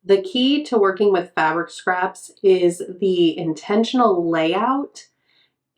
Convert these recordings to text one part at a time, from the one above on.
The key to working with fabric scraps is the intentional layout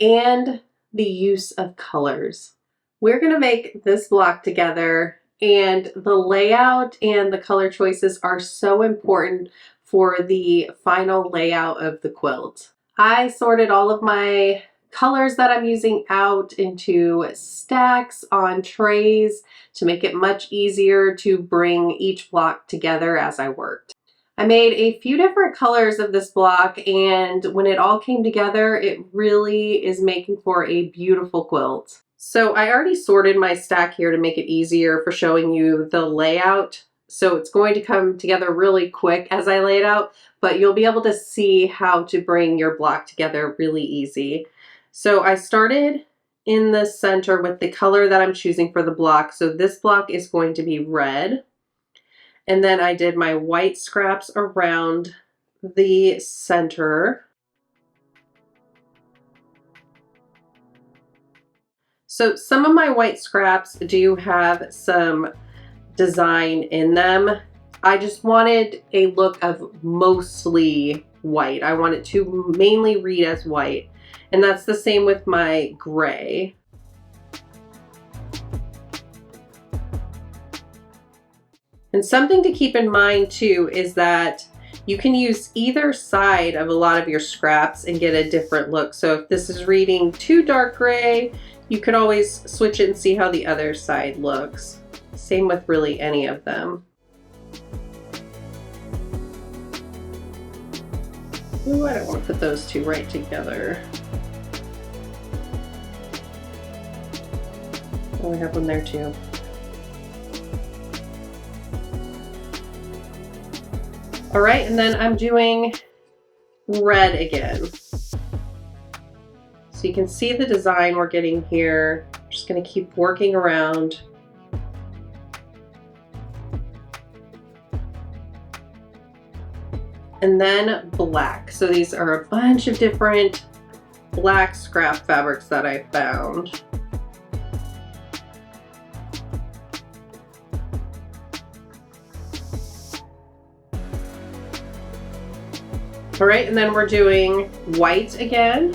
and the use of colors. We're going to make this block together, and the layout and the color choices are so important for the final layout of the quilt. I sorted all of my colors that I'm using out into stacks on trays to make it much easier to bring each block together as I worked. I made a few different colors of this block, and when it all came together, it really is making for a beautiful quilt. So I already sorted my stack here to make it easier for showing you the layout. So it's going to come together really quick as I lay it out, but you'll be able to see how to bring your block together really easy. So I started in the center with the color that I'm choosing for the block. So this block is going to be red. And then I did my white scraps around the center. So some of my white scraps do have some design in them. I just wanted a look of mostly white. I want it to mainly read as white. And that's the same with my gray. And something to keep in mind too is that you can use either side of a lot of your scraps and get a different look. So if this is reading too dark gray, you could always switch it and see how the other side looks. Same with really any of them. Ooh, I don't want to put those two right together. Oh, I have one there too. All right, and then I'm doing red again. So you can see the design we're getting here. I'm just going to keep working around. And then black. So these are a bunch of different black scrap fabrics that I found. All right, and then we're doing white again.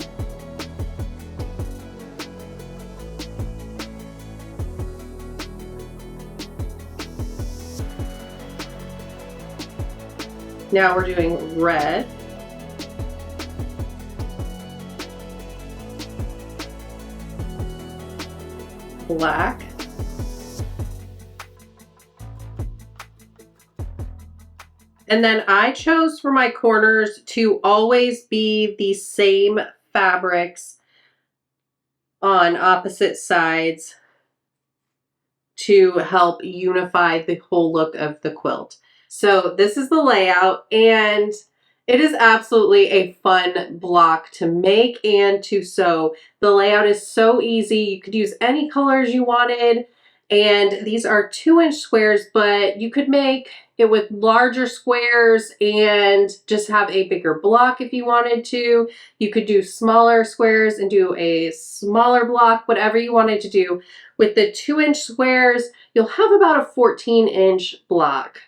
Now we're doing red. Black. And then I chose for my corners to always be the same fabrics on opposite sides to help unify the whole look of the quilt. So this is the layout, and it is absolutely a fun block to make and to sew. The layout is so easy. You could use any colors you wanted, and these are 2-inch squares, but you could make it with larger squares and just have a bigger block if you wanted to. You could do smaller squares and do a smaller block, whatever you wanted to do. With the 2-inch squares, you'll have about a 14-inch block.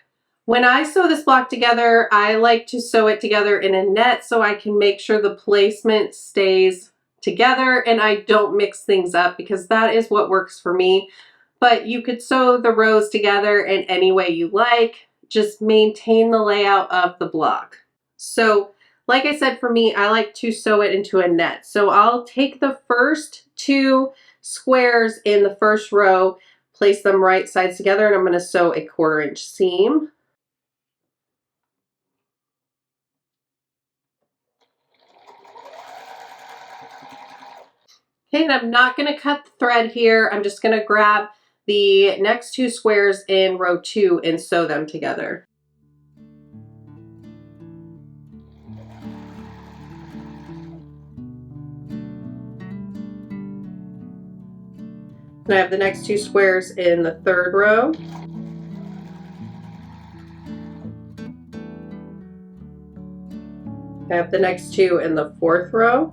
When I sew this block together, I like to sew it together in a net so I can make sure the placement stays together and I don't mix things up, because that is what works for me. But you could sew the rows together in any way you like. Just maintain the layout of the block. So like I said, for me, I like to sew it into a net. So I'll take the first 2 squares in the first row, place them right sides together, and I'm going to sew a 1/4-inch seam. Okay, and I'm not going to cut the thread here. I'm just going to grab the next 2 squares in row 2 and sew them together. And I have the next 2 squares in the 3rd row. I have the next 2 in the 4th row.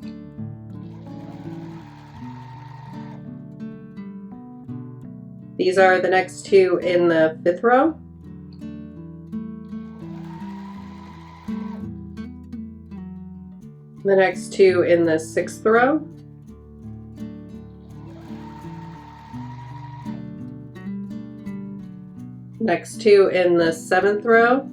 These are the next 2 in the 5th row. The next two in the 6th row. Next two in the 7th row.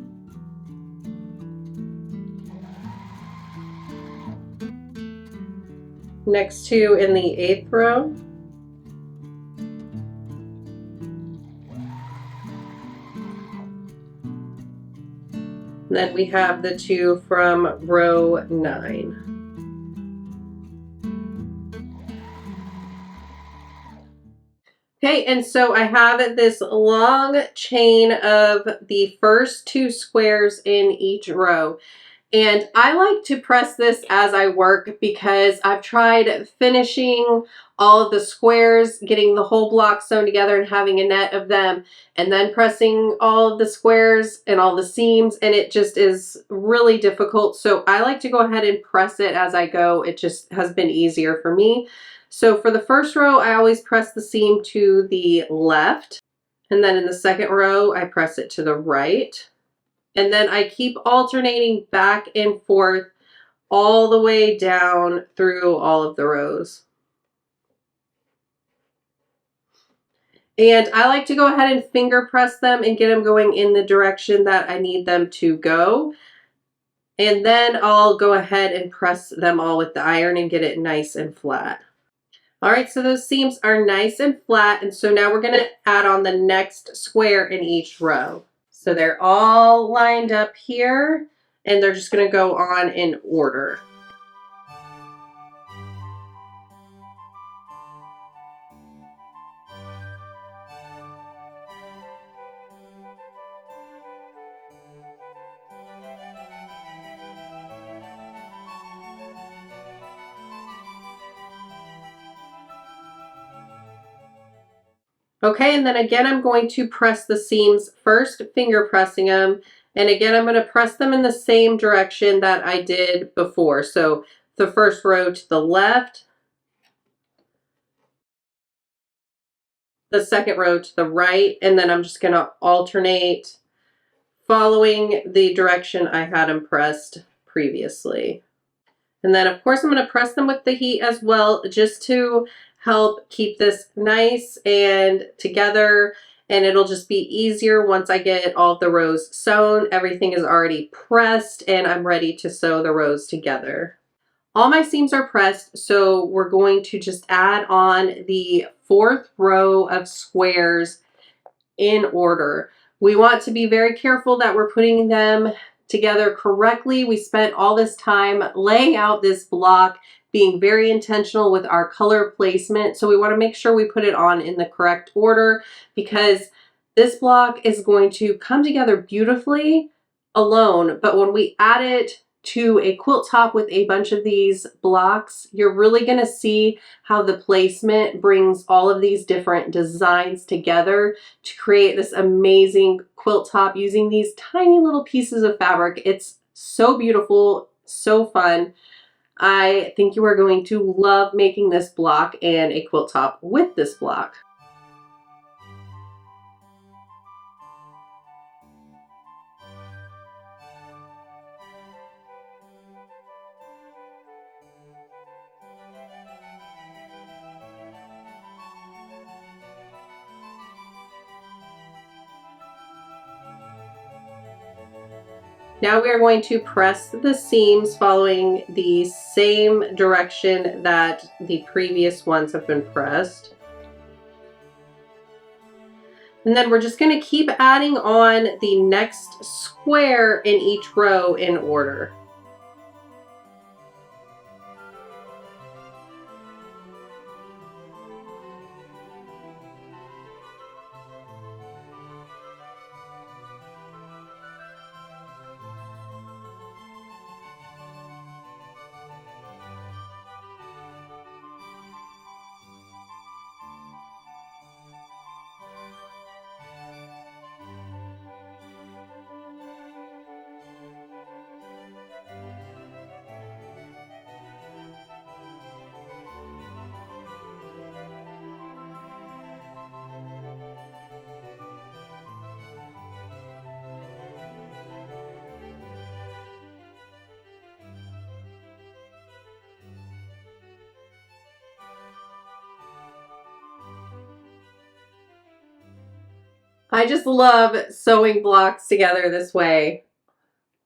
Next two in the 8th row. And then we have the two from row 9. Okay, and so I have this long chain of the first 2 squares in each row. And I like to press this as I work because I've tried finishing all of the squares, getting the whole block sewn together and having a net of them, and then pressing all of the squares and all the seams, and it just is really difficult. So I like to go ahead and press it as I go. It just has been easier for me. So for the first row, I always press the seam to the left, and then in the second row, I press it to the right. And then I keep alternating back and forth all the way down through all of the rows. And I like to go ahead and finger press them and get them going in the direction that I need them to go. And then I'll go ahead and press them all with the iron and get it nice and flat. All right, so those seams are nice and flat. And so now we're going to add on the next square in each row. So they're all lined up here, and they're just going to go on in order. Okay, and then again, I'm going to press the seams first, finger pressing them. And again, I'm going to press them in the same direction that I did before. So the first row to the left, the second row to the right, and then I'm just going to alternate following the direction I had them pressed previously. And then of course I'm going to press them with the heat as well, just to help keep this nice and together, and it'll just be easier once I get all the rows sewn. Everything is already pressed and I'm ready to sew the rows together. All my seams are pressed, so we're going to just add on the 4th row of squares in order. We want to be very careful that we're putting them together correctly. We spent all this time laying out this block, being very intentional with our color placement. So we want to make sure we put it on in the correct order, because this block is going to come together beautifully alone, but when we add it to a quilt top with a bunch of these blocks, you're really going to see how the placement brings all of these different designs together to create this amazing quilt top using these tiny little pieces of fabric. It's so beautiful, so fun. I think you are going to love making this block and a quilt top with this block. Now we are going to press the seams following the same direction that the previous ones have been pressed. And then we're just going to keep adding on the next square in each row in order. I just love sewing blocks together this way.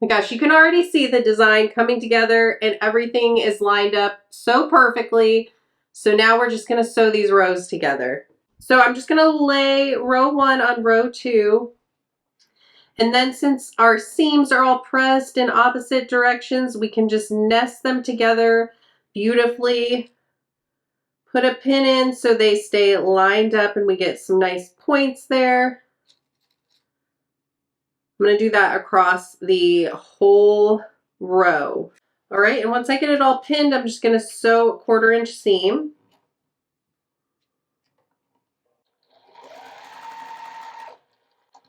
Oh my gosh, you can already see the design coming together and everything is lined up so perfectly. So now we're just gonna sew these rows together. So I'm just gonna lay row 1 on row 2. And then since our seams are all pressed in opposite directions, we can just nest them together beautifully. Put a pin in so they stay lined up and we get some nice points there. I'm going to do that across the whole row. All right, and once I get it all pinned, I'm just going to sew a 1/4 inch seam.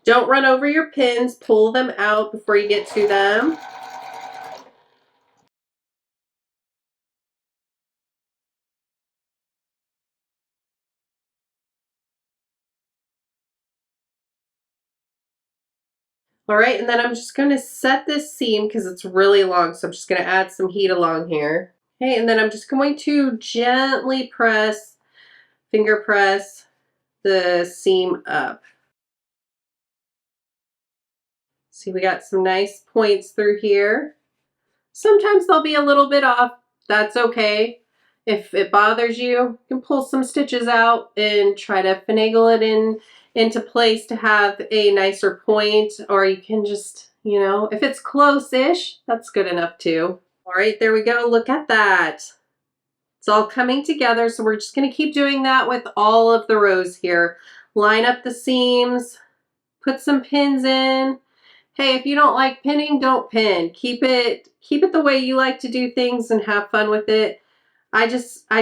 Don't run over your pins, pull them out before you get to them. All right, and then I'm just going to set this seam because it's really long, so I'm just going to add some heat along here. Okay, and then I'm just going to gently press, finger press the seam up. See, we got some nice points through here. Sometimes they'll be a little bit off. That's okay. If it bothers you, you can pull some stitches out and try to finagle it into place to have a nicer point, or you can just, you know, if it's close-ish, that's good enough too. All right, there we go. Look at that. It's all coming together, so we're just going to keep doing that with all of the rows here. Line up the seams, put some pins in. Hey, if you don't like pinning, don't pin. Keep it the way you like to do things and have fun with it. I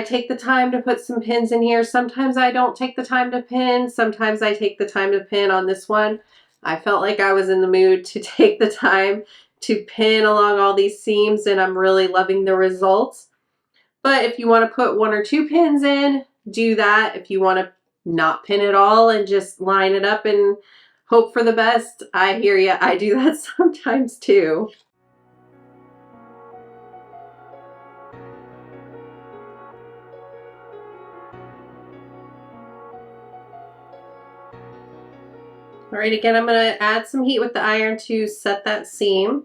take the time to put some pins in here. Sometimes I don't take the time to pin. Sometimes I take the time to pin. On this one, I felt like I was in the mood to take the time to pin along all these seams, and I'm really loving the results. But if you want to put 1 or 2 pins in, do that. If you want to not pin at all and just line it up and hope for the best, I hear ya. I do that sometimes too. All right, again, I'm going to add some heat with the iron to set that seam.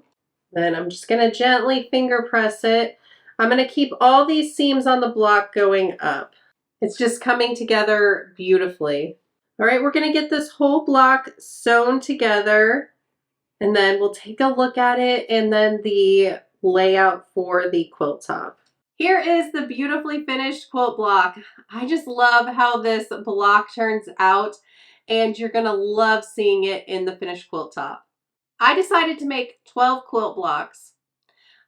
Then I'm just going to gently finger press it. I'm going to keep all these seams on the block going up. It's just coming together beautifully. All right, we're going to get this whole block sewn together, and then we'll take a look at it and then the layout for the quilt top. Here is the beautifully finished quilt block. I just love how this block turns out, and you're gonna love seeing it in the finished quilt top. I decided to make 12 quilt blocks.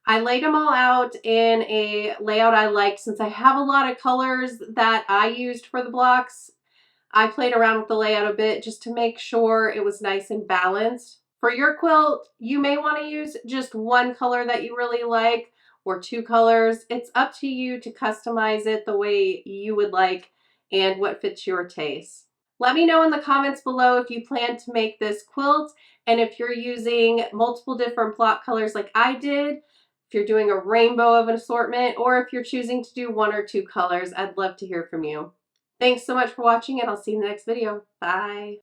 I laid them all out in a layout I liked. Since I have a lot of colors that I used for the blocks, I played around with the layout a bit just to make sure it was nice and balanced. For your quilt, you may want to use just one color that you really like or 2 colors. It's up to you to customize it the way you would like and what fits your taste. Let me know in the comments below if you plan to make this quilt and if you're using multiple different block colors like I did, if you're doing a rainbow of an assortment, or if you're choosing to do 1 or 2 colors. I'd love to hear from you. Thanks so much for watching, and I'll see you in the next video. Bye.